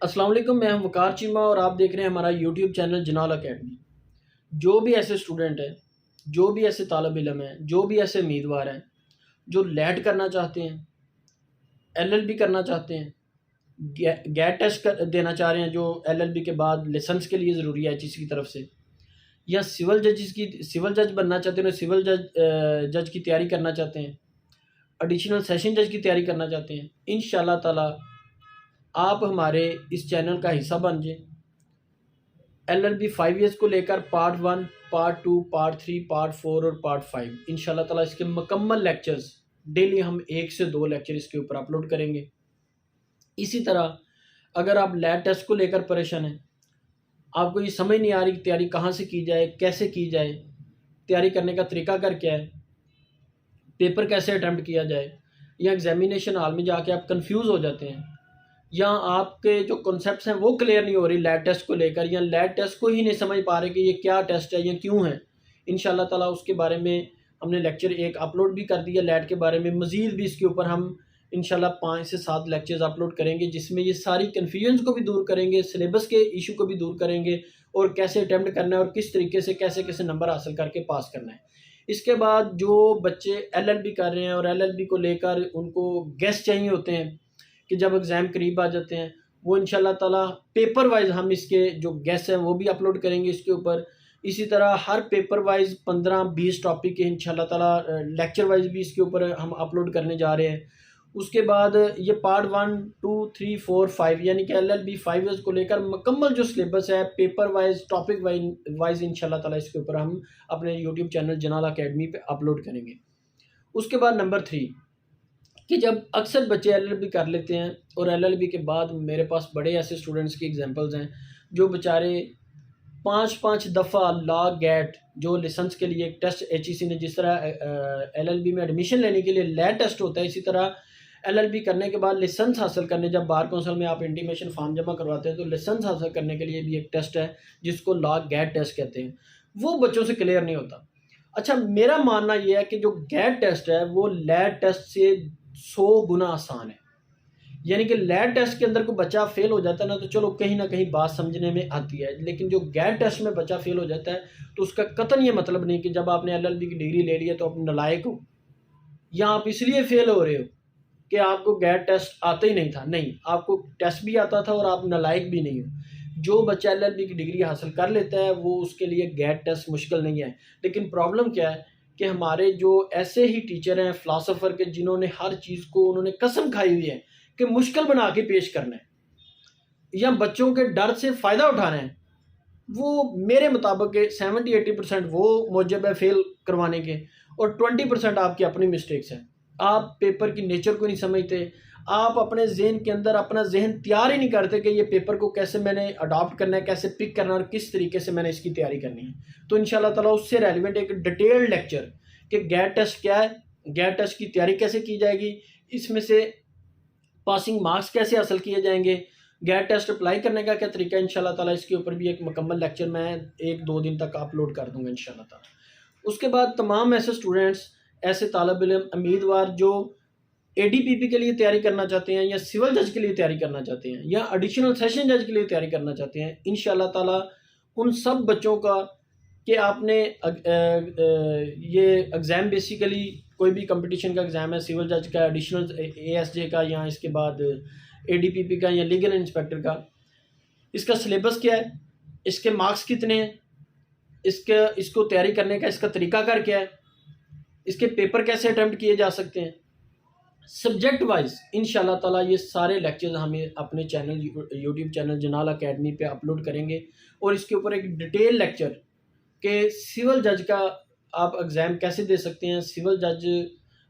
अस्सलाम वालेकुम, मैं हूं वकार चीमा और आप देख रहे हैं हमारा यूट्यूब चैनल जनाल अकेडमी। जो भी ऐसे स्टूडेंट हैं, जो भी ऐसे तालब इलम हैं, जो भी ऐसे उम्मीदवार हैं जो लेट करना चाहते हैं, एलएलबी करना चाहते हैं, गैट टेस्ट देना चाह रहे हैं जो एलएलबी के बाद लाइसेंस के लिए ज़रूरी है एचईसी की तरफ से, या सिविल जज बनना चाहते हैं, सिविल जज की तैयारी करना चाहते हैं, एडिशनल सेशन जज की तैयारी करना चाहते हैं, इंशाल्लाह ताला आप हमारे इस चैनल का हिस्सा बन जाएं। एलएलबी 5 ईयर्स को लेकर पार्ट 1, पार्ट 2, पार्ट 3, पार्ट 4 और पार्ट 5 इंशाल्लाह ताला इसके मुकम्मल लेक्चर्स डेली हम 1 से 2 लेक्चर इसके ऊपर अपलोड करेंगे। इसी तरह अगर आप लैब टेस्ट को लेकर परेशान हैं, आपको ये समझ नहीं आ रही कि तैयारी कहाँ से की जाए, कैसे की जाए, तैयारी करने का तरीकाकार क्या है, पेपर कैसे अटैम्प्ट किया जाए, या एग्जामिनेशन हॉल में जाके आप कंफ्यूज हो जाते हैं, या आपके जो कॉन्सेप्ट्स हैं वो क्लियर नहीं हो रही लैब टेस्ट को लेकर, या लैब टेस्ट को ही नहीं समझ पा रहे कि ये क्या टेस्ट है, ये क्यों है, इंशाल्लाह ताला उसके बारे में हमने लेक्चर एक अपलोड भी कर दिया लैब के बारे में। मज़ीद भी इसके ऊपर हम इंशाल्लाह 5 से 7 लेक्चर्स अपलोड करेंगे जिसमें ये सारी कन्फ्यूजन को भी दूर करेंगे, सिलेबस के इशू को भी दूर करेंगे, और कैसे अटैम्प्ट करना है और किस तरीके से कैसे कैसे नंबर हासिल करके पास करना है। इसके बाद जो बच्चे एलएलबी कर रहे हैं और एलएलबी को लेकर उनको गेस्ट चाहिए होते हैं कि जब एग्ज़ाम करीब आ जाते हैं, वो इंशाल्लाह ताला पेपर वाइज़ हम इसके जो गेस्ट हैं वो भी अपलोड करेंगे इसके ऊपर। इसी तरह हर पेपर वाइज़ 15-20 टॉपिक के इंशाल्लाह ताला लेक्चर वाइज़ भी इसके ऊपर हम अपलोड करने जा रहे हैं। उसके बाद ये पार्ट 1, 2, 3, 4, 5 यानी कि एलएलबी 5 ईयर्स को लेकर मुकम्मल जो सिलेबस है पेपर वाइज़, टॉपिक वाइज़ इंशाल्लाह ताला इसके ऊपर हम अपने यूट्यूब चैनल जनाल अकेडमी पे अपलोड करेंगे। उसके बाद नंबर 3 कि जब अक्सर बच्चे एलएलबी कर लेते हैं और एलएलबी के बाद मेरे पास बड़े ऐसे स्टूडेंट्स की एग्जांपल्स हैं जो बेचारे 5-5 दफ़ा लॉ गेट जो लाइसेंस के लिए एक टेस्ट एचईसी ने जिस तरह एलएलबी में एडमिशन लेने के लिए लैब टेस्ट होता है, इसी तरह एलएलबी करने के बाद लाइसेंस हासिल करने जब बार कौंसिल में आप इंटीमेशन फॉर्म जमा करवाते हैं तो लाइसेंस हासिल करने के लिए भी एक टेस्ट है जिसको लॉ गेट टेस्ट कहते हैं, वो बच्चों से क्लियर नहीं होता। अच्छा, मेरा मानना यह है कि जो गेट टेस्ट है वो लैब टेस्ट से 100 गुना आसान है। यानी कि लैब टेस्ट के अंदर कोई बच्चा फेल हो जाता है ना चलो कहीं ना कहीं बात समझने में आती है, लेकिन जो गेट टेस्ट में बच्चा फेल हो जाता है तो उसका कतन ये मतलब नहीं कि जब आपने एलएलबी की डिग्री ले ली है तो आप नालायक हो, या आप इसलिए फेल हो रहे हो कि आपको गेट टेस्ट आता ही नहीं था। नहीं, आपको टेस्ट भी आता था और आप नालायक भी नहीं हो। जो बच्चा एलएलबी की डिग्री हासिल कर लेता है वो उसके लिए गेट टेस्ट मुश्किल नहीं है। लेकिन प्रॉब्लम क्या है कि हमारे जो ऐसे ही टीचर हैं फ़िलासफ़र के जिन्होंने हर चीज़ को उन्होंने कसम खाई हुई है कि मुश्किल बना के पेश करना है या बच्चों के डर से फ़ायदा उठाना है, वो मेरे मुताबिक 70-80% वो मौजब है फेल करवाने के, और 20% आपकी अपनी मिस्टेक्स हैं। आप पेपर की नेचर को नहीं समझते, आप अपने जहन के अंदर अपना जहन तैयार ही नहीं करते कि ये पेपर को कैसे मैंने अडॉप्ट करना है, कैसे पिक करना है और किस तरीके से मैंने इसकी तैयारी करनी है। तो इंशाल्लाह ताला उससे रेलिवेंट एक डिटेल्ड लेक्चर कि गेट टेस्ट क्या है, गेट टेस्ट की तैयारी कैसे की जाएगी, इसमें से पासिंग मार्क्स कैसे हासिल किए जाएंगे, गेट टेस्ट अप्लाई करने का क्या तरीका है, इंशाल्लाह ताला इसके ऊपर भी एक मुकम्मल लेक्चर मैं 1-2 दिन तक अपलोड कर दूंगा इंशाल्लाह ताला। उसके बाद तमाम ऐसे स्टूडेंट्स, ऐसे तालिब इल्म, उम्मीदवार जो एडीपीपी के लिए तैयारी करना चाहते हैं या सिविल जज के लिए तैयारी करना चाहते हैं या एडिशनल सेशन जज के लिए तैयारी करना चाहते हैं, इंशाल्लाह ताला उन सब बच्चों का कि आपने ये एग्ज़ाम बेसिकली कोई भी कंपटीशन का एग्ज़ाम है, सिविल जज का, एडिशनल एएसजे का, या इसके बाद एडीपीपी का या लीगल इंस्पेक्टर का, इसका सिलेबस क्या है, इसके मार्क्स कितने हैं, इसको तैयारी करने का इसका तरीकाकार क्या है, इसके पेपर कैसे अटैम्प्ट किए जा सकते हैं, सब्जेक्ट वाइज इंशाल्लाह ताला ये सारे लेक्चर्स हमें अपने चैनल यूट्यूब चैनल जनाल अकेडमी पे अपलोड करेंगे, और इसके ऊपर एक डिटेल लेक्चर कि सिविल जज का आप एग्ज़ाम कैसे दे सकते हैं, सिविल जज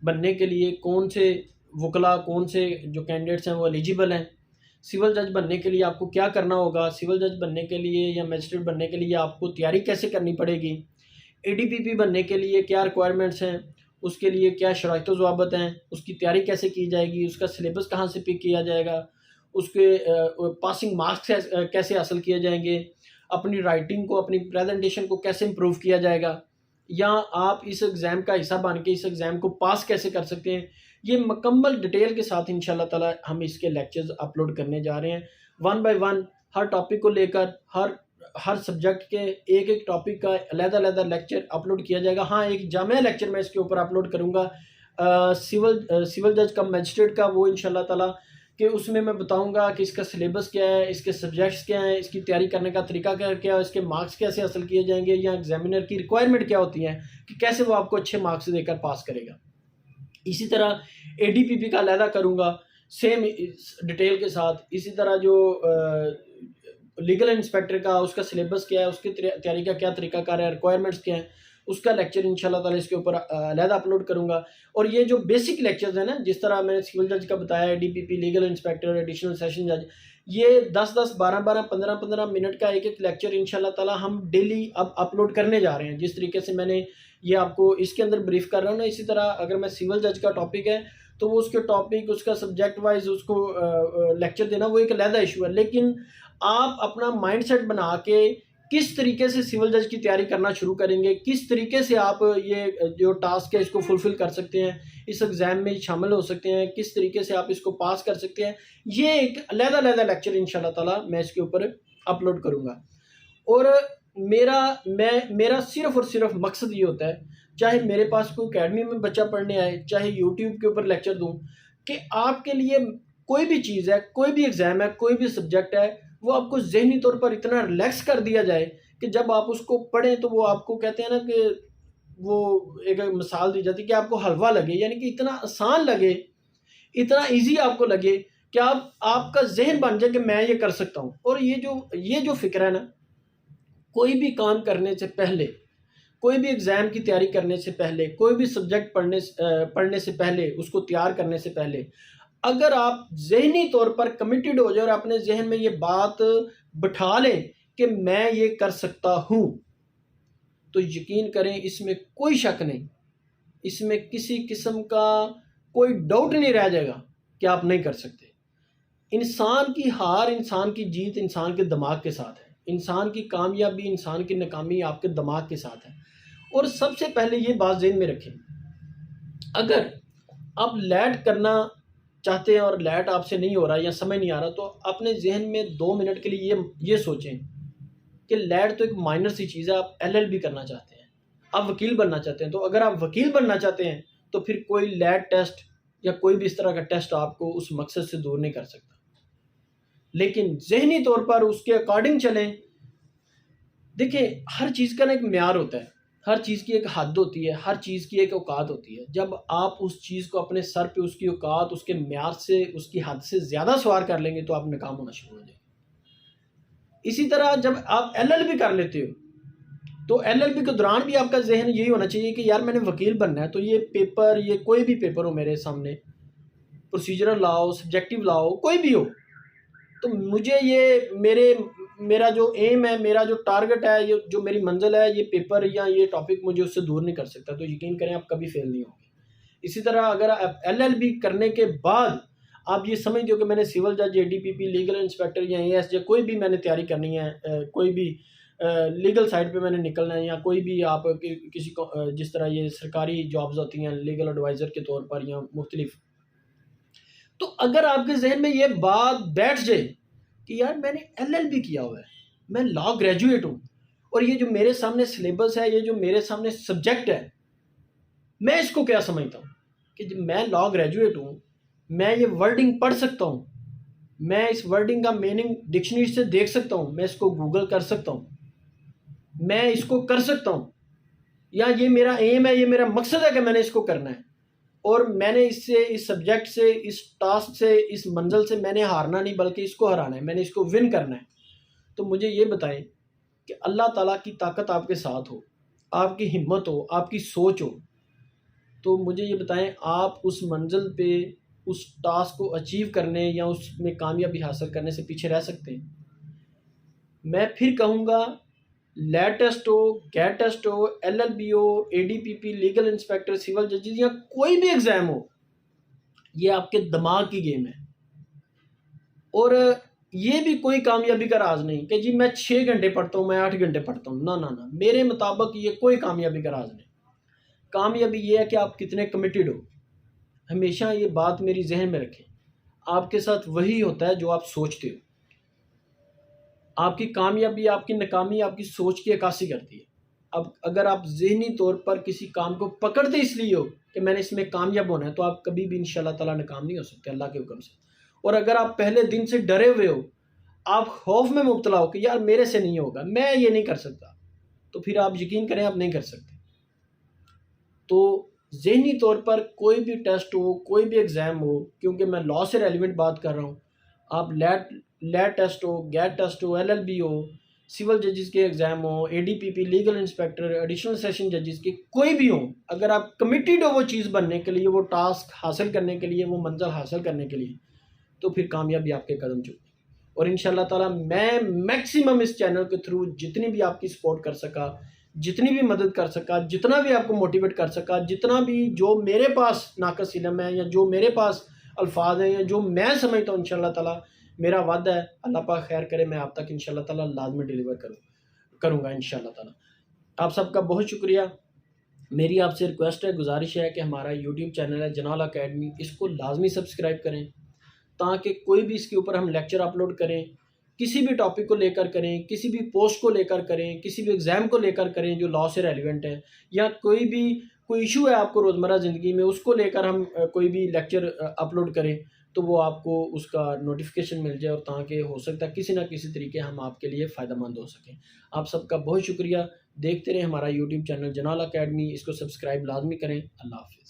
बनने के लिए कौन से वकला, कौन से जो कैंडिडेट्स हैं वो एलिजिबल हैं, सिविल जज बनने के लिए आपको क्या करना होगा, सिविल जज बनने के लिए या मजिस्ट्रेट बनने के लिए आपको तैयारी कैसे करनी पड़ेगी, एडीपीपी बनने के लिए क्या रिक्वायरमेंट्स हैं, उसके लिए क्या शराइत व ज़वाबित हैं, उसकी तैयारी कैसे की जाएगी, उसका सिलेबस कहाँ से पिक किया जाएगा, उसके पासिंग मार्क्स कैसे हासिल किए जाएंगे, अपनी राइटिंग को, अपनी प्रेजेंटेशन को कैसे इम्प्रूव किया जाएगा, या आप इस एग्ज़ाम का हिस्सा बन के इस एग्ज़ाम को पास कैसे कर सकते हैं, ये मुकम्मल डिटेल के साथ इंशाल्लाह ताला हम इसके लेक्चर्स अपलोड करने जा रहे हैं। One by one her topic को लेकर हर हर सब्जेक्ट के एक एक टॉपिक का अलग-अलग लेक्चर अपलोड किया जाएगा। हाँ, एक जामिया लेक्चर मैं इसके ऊपर अपलोड करूँगा सिविल जज कम मजिस्ट्रेट का, वो इंशाल्लाह ताला कि उसमें मैं बताऊंगा कि इसका सिलेबस क्या है, इसके सब्जेक्ट्स क्या हैं, इसकी तैयारी करने का तरीका क्या है, इसके मार्क्स कैसे हासिल किए जाएंगे, या एग्जामिनर की रिक्वायरमेंट क्या होती है कि कैसे वो आपको अच्छे मार्क्स देकर पास करेगा। इसी तरह एडीपीपी का अलहदा करूँगा सेम डिटेल के साथ। इसी तरह जो लीगल इंस्पेक्टर का उसका सिलेबस क्या है, उसकी तैयारी का क्या तरीकाकार है, रिक्वायरमेंट्स क्या है, उसका लेक्चर इंशाल्लाह ताला इसके ऊपर अलहदा अपलोड करूँगा। और ये जो बेसिक लेक्चर्स हैं ना, जिस तरह मैंने सिविल जज का बताया, DPP, legal inspector, additional session जज, ये 10-10, 12-12, 15-15 मिनट का एक एक लेक्चर इंशाल्लाह ताला हम डेली अब अपलोड करने जा रहे हैं। जिस तरीके से मैंने ये आपको इसके अंदर ब्रीफ कर रहा हूँ ना, इसी तरह अगर मैं सिविल जज का टॉपिक है तो वो उसके टॉपिक, उसका सब्जेक्ट वाइज उसको लेक्चर देना वो एक अलहदा इशू है। लेकिन आप अपना माइंडसेट बना के किस तरीके से सिविल जज की तैयारी करना शुरू करेंगे, किस तरीके से आप ये जो टास्क है इसको फुलफिल कर सकते हैं, इस एग्ज़ाम में शामिल हो सकते हैं, किस तरीके से आप इसको पास कर सकते हैं, ये एक अलग-अलग लेक्चर इंशाल्लाह ताला मैं इसके ऊपर अपलोड करूँगा। और मेरा सिर्फ़ और सिर्फ मकसद ये होता है, चाहे मेरे पास कोई अकेडमी में बच्चा पढ़ने आए, चाहे यूट्यूब के ऊपर लेक्चर दूँ, कि आपके लिए कोई भी चीज़ है, कोई भी एग्ज़ाम है, कोई भी सब्जेक्ट है, वो आपको ज़हनी तौर पर इतना रिलैक्स कर दिया जाए कि जब आप उसको पढ़ें तो वो आपको कहते हैं ना कि वो एक मिसाल दी जाती है कि आपको हलवा लगे, यानी कि इतना आसान लगे, इतना ईज़ी आपको लगे कि आपका ज़हन बन जाए कि मैं ये कर सकता हूँ। और ये जो फ़िक्र है ना, कोई भी काम करने से पहले, कोई भी एग्ज़ाम की तैयारी करने से पहले, कोई भी सब्जेक्ट पढ़ने से पहले, उसको तैयार करने से पहले, अगर आप ज़हनी तौर पर कमिटेड हो जाए और अपने ज़हन में ये बात बिठा लें कि मैं ये कर सकता हूँ, तो यकीन करें इसमें कोई शक नहीं, इसमें किसी किस्म का कोई डाउट नहीं रह जाएगा कि आप नहीं कर सकते। इंसान की हार, इंसान की जीत इंसान के दिमाग के साथ है। इंसान की कामयाबी, इंसान की नाकामी आपके दिमाग के साथ है। और सबसे पहले ये बात ज़हन में रखें, अगर आप लैट करना चाहते हैं और लैट आपसे नहीं हो रहा या समझ नहीं आ रहा, तो अपने ज़हन में 2 मिनट के लिए ये सोचें कि लैट तो एक माइनर सी चीज़ है। आप एलएलबी करना चाहते हैं, आप वकील बनना चाहते हैं, तो अगर आप वकील बनना चाहते हैं तो फिर कोई लैट टेस्ट या कोई भी इस तरह का टेस्ट आपको उस मकसद से दूर नहीं कर सकता। लेकिन ज़हनी तौर पर उसके अकॉर्डिंग चलें। देखिए, हर चीज़ का ना एक म्यार होता है, हर चीज़ की एक हद होती है, हर चीज़ की एक औकात होती है। जब आप उस चीज़ को अपने सर पे उसकी औकात, उसके म्यार से, उसकी हद से ज़्यादा सवार कर लेंगे तो आप नाकाम होना शुरू हो जाएंगे। इसी तरह जब आप एलएलबी कर लेते हो तो एलएलबी के दौरान भी आपका जहन यही होना चाहिए कि यार मैंने वकील बनना है, तो ये पेपर, ये कोई भी पेपर हो मेरे सामने, प्रोसीजरल लॉ हो, सब्जेक्टिव लॉ हो, कोई भी हो, तो मुझे ये मेरा जो एम है, मेरा जो टारगेट है, ये जो मेरी मंजिल है, ये पेपर या ये टॉपिक मुझे उससे दूर नहीं कर सकता। तो यकीन करें आप कभी फेल नहीं होंगे। इसी तरह अगर आप एलएलबी करने के बाद आप ये समझते हो कि मैंने सिविल जज, एडीपीपी, लीगल इंस्पेक्टर या एएसजे कोई भी मैंने तैयारी करनी है, कोई भी लीगल साइड पे मैंने निकलना है, या कोई भी आप किसी को जिस तरह ये सरकारी जॉब्स होती हैं लीगल एडवाइज़र के तौर पर या मुख्तलिफ, तो अगर आपके जहन में ये बात बैठ जाए कि यार मैंने एलएलबी किया हुआ है, मैं लॉ ग्रेजुएट हूँ, और ये जो मेरे सामने सिलेबस है, ये जो मेरे सामने सब्जेक्ट है, मैं इसको क्या समझता हूँ कि मैं लॉ ग्रेजुएट हूँ, मैं ये वर्डिंग पढ़ सकता हूँ, मैं इस वर्डिंग का मीनिंग डिक्शनरी से देख सकता हूँ, मैं इसको गूगल कर सकता हूँ, मैं इसको कर सकता हूँ, या ये मेरा एम है, ये मेरा मकसद है कि मैंने इसको करना है, और मैंने इससे, इस सब्जेक्ट से, इस टास्क से, इस मंजिल से मैंने हारना नहीं बल्कि इसको हराना है, मैंने इसको विन करना है। तो मुझे ये बताएं कि अल्लाह ताला की ताकत आपके साथ हो, आपकी हिम्मत हो, आपकी सोच हो, तो मुझे ये बताएं आप उस मंजिल पे, उस टास्क को अचीव करने या उसमें कामयाबी हासिल करने से पीछे रह सकते हैं? मैं फिर कहूँगा, लैट टेस्ट हो, गैट टेस्ट हो, एलएलबी हो, एडीपीपी, लीगल इंस्पेक्टर, सिविल जजेस या कोई भी एग्ज़ाम हो, ये आपके दिमाग की गेम है। और ये भी कोई कामयाबी का राज नहीं कि जी मैं 6 घंटे पढ़ता हूँ, मैं 8 घंटे पढ़ता हूँ, ना ना ना, मेरे मुताबिक ये कोई कामयाबी का राज नहीं। कामयाबी ये है कि आप कितने कमिटेड हो। हमेशा ये बात मेरी जहन में रखें, आपके साथ वही होता है जो आप सोचते हो। आपकी कामयाबी, आपकी नाकामी आपकी सोच की अक्कासी करती है। अब अगर आप ज़हनी तौर पर किसी काम को पकड़ते इसलिए हो कि मैंने इसमें कामयाब होना है, तो आप कभी भी इंशाल्लाह ताला नाकाम नहीं हो सकते अल्लाह के हुक्म से। और अगर आप पहले दिन से डरे हुए हो, आप खौफ में मुब्तला हो कि यार मेरे से नहीं होगा, मैं ये नहीं कर सकता, तो फिर आप यकीन करें आप नहीं कर सकते। तो ज़हनी तौर पर कोई भी टेस्ट हो, कोई भी एग्ज़ाम हो, क्योंकि मैं लॉ से रेलिवेंट बात कर रहा हूँ, आप लैट टेस्ट हो, गैट टेस्ट हो, एलएलबी हो, सिविल जजेस के एग्ज़ाम हो, एडीपीपी, लीगल इंस्पेक्टर, एडिशनल सेशन जजेस के कोई भी हो, अगर आप कमिटेड हो वो चीज़ बनने के लिए, वो टास्क हासिल करने के लिए, वो मंज़िल हासिल करने के लिए, तो फिर कामयाबी आपके कदम चूमेगी। और इंशाल्लाह ताला मैं मैक्सिमम इस चैनल के थ्रू जितनी भी आपकी सपोर्ट कर सका, जितनी भी मदद कर सका, जितना भी आपको मोटिवेट कर सका, जितना भी जो मेरे पास नाक़िस इल्म है या जो मेरे पास अल्फाज हैं या जो मैं समझता हूँ, इंशाल्लाह ताला मेरा वादा है, अल्लाह पाक खैर करे, मैं आप तक इंशाल्लाह ताला लाज़मी डिलीवर करूँगा इंशाल्लाह ताला। आप सबका बहुत शुक्रिया। मेरी आपसे रिक्वेस्ट है, गुजारिश है कि हमारा यूट्यूब चैनल है जनाल अकेडमी, इसको लाज़मी सब्सक्राइब करें, ताकि कोई भी इसके ऊपर हम लेक्चर अपलोड करें, किसी भी टॉपिक को लेकर करें, किसी भी पोस्ट को लेकर करें, किसी भी एग्ज़ाम को लेकर करें जो लॉ से रेलिवेंट है, या कोई इशू है आपको रोज़मर्रा ज़िंदगी में, उसको लेकर हम कोई भी लेक्चर अपलोड करें, तो वो आपको उसका नोटिफिकेशन मिल जाए, और ताकि हो सकता है किसी ना किसी तरीके हम आपके लिए फ़ायदेमंद हो सकें। आप सबका बहुत शुक्रिया। देखते रहें हमारा यूट्यूब चैनल जनाल अकेडमी, इसको सब्सक्राइब लाज़मी करें। अल्लाह हाफ़िज़।